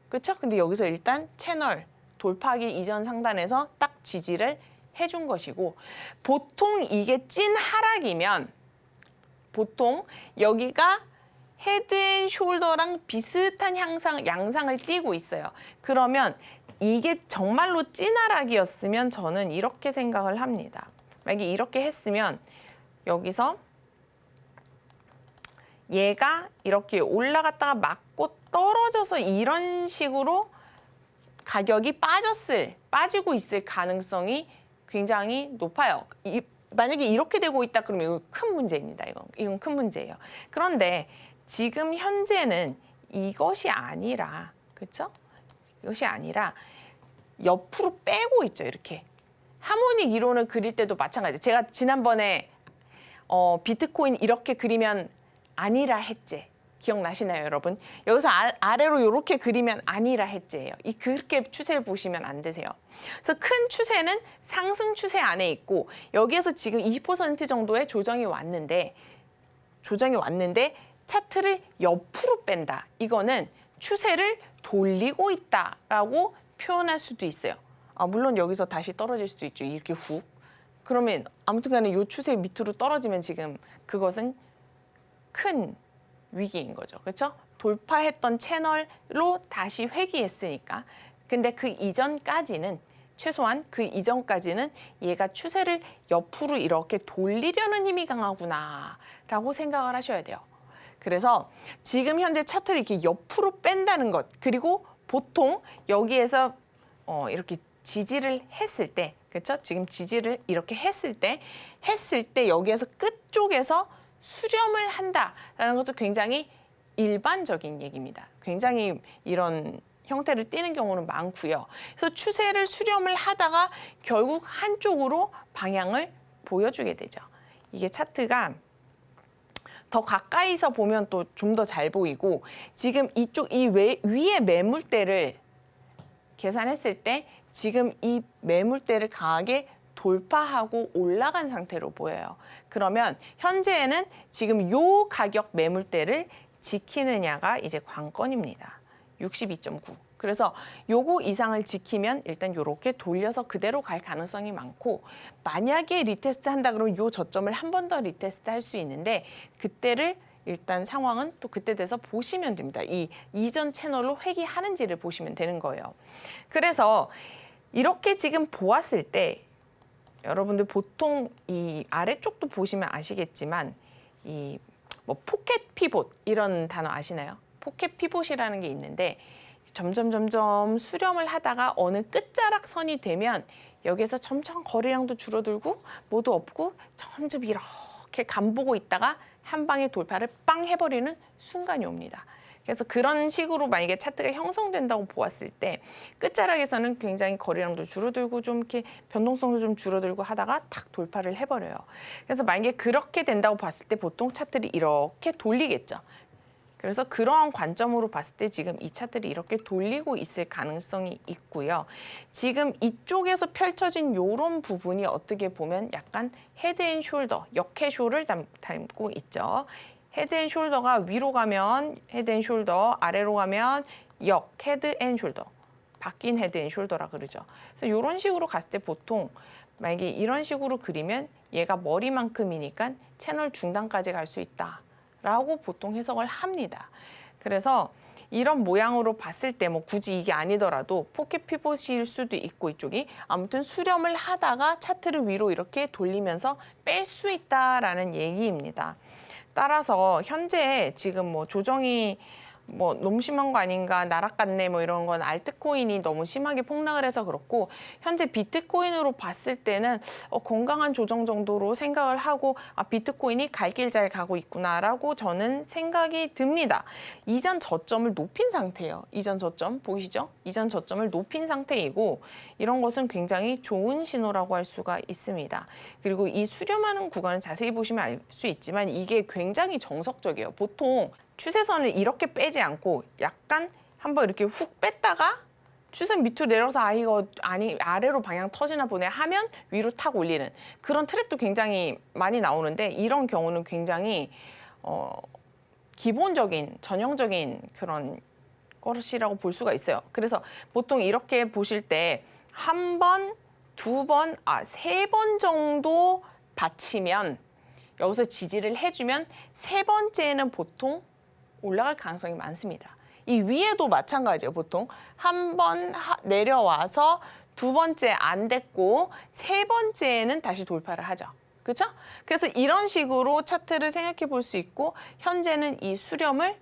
그렇죠? 근데 여기서 일단 채널 돌파하기 이전 상단에서 딱 지지를 해준 것이고, 보통 이게 찐 하락이면 보통 여기가 헤드앤숄더랑 비슷한 양상을 띠고 있어요. 그러면 이게 정말로 찐 하락이었으면 저는 이렇게 생각을 합니다. 만약에 이렇게 했으면 여기서 얘가 이렇게 올라갔다가 맞고 떨어져서 이런 식으로 가격이 빠지고 있을 가능성이 굉장히 높아요. 만약에 이렇게 되고 있다 그러면 이거 큰 문제입니다. 이건 큰 문제예요. 그런데 지금 현재는 이것이 아니라, 그렇죠? 이것이 아니라 옆으로 빼고 있죠. 이렇게 하모닉 이론을 그릴 때도 마찬가지예요. 제가 지난번에 비트코인 이렇게 그리면 아니라 해제 기억나시나요, 여러분? 여기서 아래로 이렇게 그리면 아니라 해제예요. 그렇게 추세를 보시면 안 되세요. 그래서 큰 추세는 상승 추세 안에 있고, 여기에서 지금 20% 정도의 조정이 왔는데 차트를 옆으로 뺀다. 이거는 추세를 돌리고 있다라고 표현할 수도 있어요. 물론 여기서 다시 떨어질 수도 있죠. 이렇게 훅. 그러면 아무튼 간에 이 추세 밑으로 떨어지면 지금 그것은 큰 위기인 거죠. 그렇죠? 돌파했던 채널로 다시 회귀했으니까. 근데 그 이전까지는, 최소한 그 이전까지는 얘가 추세를 옆으로 이렇게 돌리려는 힘이 강하구나 라고 생각을 하셔야 돼요. 그래서 지금 현재 차트를 이렇게 옆으로 뺀다는 것, 그리고 보통 여기에서 이렇게 지지를 했을 때, 그렇죠? 지금 지지를 이렇게 했을 때 여기에서 끝쪽에서 수렴을 한다라는 것도 굉장히 일반적인 얘기입니다. 굉장히 이런 형태를 띠는 경우는 많고요. 그래서 추세를 수렴을 하다가 결국 한쪽으로 방향을 보여주게 되죠. 이게 차트가 더 가까이서 보면 또 좀 더 잘 보이고, 지금 위에 매물대를 계산했을 때 지금 이 매물대를 강하게 돌파하고 올라간 상태로 보여요. 그러면 현재는 지금 요 가격 매물대를 지키느냐가 이제 관건입니다. 62.9. 그래서 요거 이상을 지키면 일단 요렇게 돌려서 그대로 갈 가능성이 많고, 만약에 리테스트 한다 그러면 요 저점을 한 번 더 리테스트 할 수 있는데, 그때를 일단 상황은 또 그때 돼서 보시면 됩니다. 이 이전 채널로 회귀하는지를 보시면 되는 거예요. 그래서 이렇게 지금 보았을 때 여러분들 보통 이 아래쪽도 보시면 아시겠지만 이 뭐 포켓 피봇 이런 단어 아시나요? 포켓 피봇이라는 게 있는데 점점 수렴을 하다가 어느 끝자락 선이 되면 여기에서 점점 거래량도 줄어들고 뭐도 없고 점점 이렇게 간보고 있다가 한 방에 돌파를 빵 해버리는 순간이 옵니다. 그래서 그런 식으로 만약에 차트가 형성된다고 보았을 때 끝자락에서는 굉장히 거래량도 줄어들고 좀 이렇게 변동성도 좀 줄어들고 하다가 탁 돌파를 해버려요. 그래서 만약에 그렇게 된다고 봤을 때 보통 차트를 이렇게 돌리겠죠. 그래서 그러한 관점으로 봤을 때 지금 이 차트를 이렇게 돌리고 있을 가능성이 있고요. 지금 이쪽에서 펼쳐진 이런 부분이 어떻게 보면 약간 헤드앤숄더, 역해쇼를 닮고 있죠. 헤드앤숄더가 위로 가면 헤드앤숄더, 아래로 가면 헤드앤숄더, 바뀐 헤드앤숄더라 그러죠. 그래서 이런 식으로 갔을 때 보통 만약에 이런 식으로 그리면 얘가 머리만큼이니까 채널 중단까지 갈 수 있다라고 보통 해석을 합니다. 그래서 이런 모양으로 봤을 때 뭐 굳이 이게 아니더라도 포켓 피봇일 수도 있고 이쪽이 아무튼 수렴을 하다가 차트를 위로 이렇게 돌리면서 뺄 수 있다라는 얘기입니다. 따라서 현재 지금 뭐 조정이 뭐 너무 심한 거 아닌가, 나락같네 뭐 이런 건 알트코인이 너무 심하게 폭락을 해서 그렇고, 현재 비트코인으로 봤을 때는 건강한 조정 정도로 생각을 하고 비트코인이 갈 길 잘 가고 있구나라고 저는 생각이 듭니다. 이전 저점을 높인 상태예요. 이전 저점 보이시죠? 이전 저점을 높인 상태이고 이런 것은 굉장히 좋은 신호라고 할 수가 있습니다. 그리고 이 수렴하는 구간을 자세히 보시면 알 수 있지만 이게 굉장히 정석적이에요. 보통 추세선을 이렇게 빼지 않고 약간 한번 이렇게 훅 뺐다가 추세 밑으로 내려서 이거 아래로 방향 터지나 보네 하면 위로 탁 올리는 그런 트랩도 굉장히 많이 나오는데, 이런 경우는 굉장히 기본적인 전형적인 그런 것이라고 볼 수가 있어요. 그래서 보통 이렇게 보실 때 한 번 세 번 정도 받치면 여기서 지지를 해주면 세 번째는 보통 올라갈 가능성이 많습니다. 이 위에도 마찬가지예요. 보통 한 번 내려와서 두 번째 안 됐고 세 번째는 다시 돌파를 하죠. 그렇죠? 그래서 이런 식으로 차트를 생각해 볼 수 있고 현재는 이 수렴을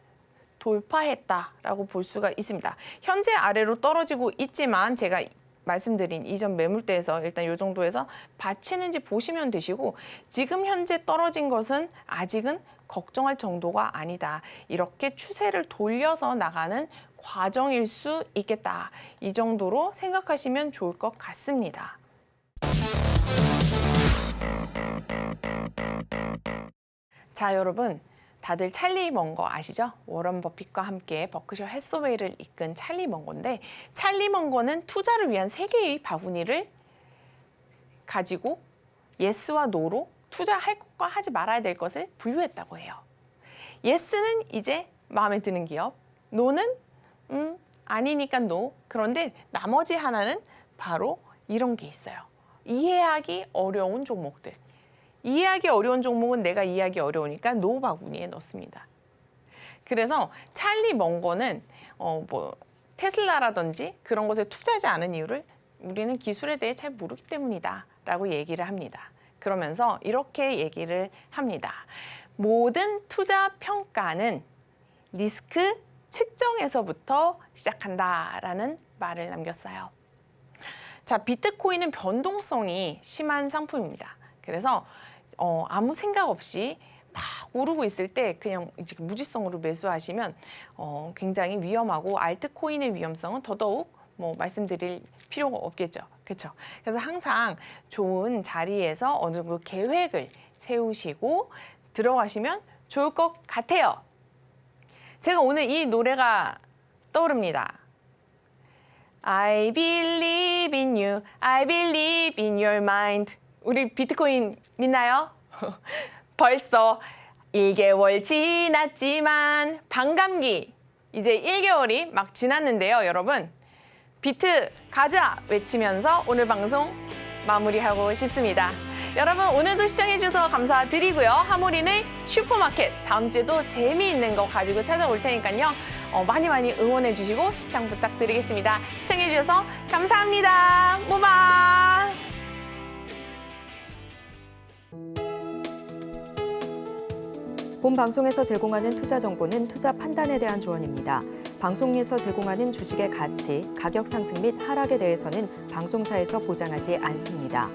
돌파했다라고 볼 수가 있습니다. 현재 아래로 떨어지고 있지만 제가 말씀드린 이전 매물대에서 일단 이 정도에서 받치는지 보시면 되시고 지금 현재 떨어진 것은 아직은 걱정할 정도가 아니다. 이렇게 추세를 돌려서 나가는 과정일 수 있겠다. 이 정도로 생각하시면 좋을 것 같습니다. 자, 여러분. 다들 찰리 먼거 아시죠? 워런 버핏과 함께 버크셔 해서웨이를 이끈 찰리 먼거인데 찰리 먼거는 투자를 위한 세 개의 바구니를 가지고 예스와 노로 투자할 것과 하지 말아야 될 것을 분류했다고 해요. 예스는 이제 마음에 드는 기업, 노는 아니니까 노. 그런데 나머지 하나는 바로 이런 게 있어요. 이해하기 어려운 종목들. 이해하기 어려운 종목은 내가 이해하기 어려우니까 노 바구니에 넣습니다. 그래서 찰리 먼거는 테슬라라든지 그런 것에 투자하지 않은 이유를 우리는 기술에 대해 잘 모르기 때문이다 라고 얘기를 합니다. 그러면서 이렇게 얘기를 합니다. 모든 투자 평가는 리스크 측정에서부터 시작한다라는 말을 남겼어요. 자, 비트코인은 변동성이 심한 상품입니다. 그래서 아무 생각 없이 막 오르고 있을 때 그냥 이제 무지성으로 매수하시면 굉장히 위험하고 알트코인의 위험성은 더더욱 말씀드릴 필요가 없겠죠. 그렇죠? 그래서 항상 좋은 자리에서 어느 정도 계획을 세우시고 들어가시면 좋을 것 같아요. 제가 오늘 이 노래가 떠오릅니다. I believe in you, I believe in your mind. 우리 비트코인 믿나요? 벌써 1개월 지났지만 반감기 이제 1개월이 막 지났는데요, 여러분. 비트 가자 외치면서 오늘 방송 마무리하고 싶습니다. 여러분 오늘도 시청해주셔서 감사드리고요. 하모린의 슈퍼마켓 다음 주에도 재미있는 거 가지고 찾아올 테니까요. 많이 응원해 주시고 시청 부탁드리겠습니다. 시청해 주셔서 감사합니다. 모바. 본 방송에서 제공하는 투자 정보는 투자 판단에 대한 조언입니다. 방송에서 제공하는 주식의 가치, 가격 상승 및 하락에 대해서는 방송사에서 보장하지 않습니다.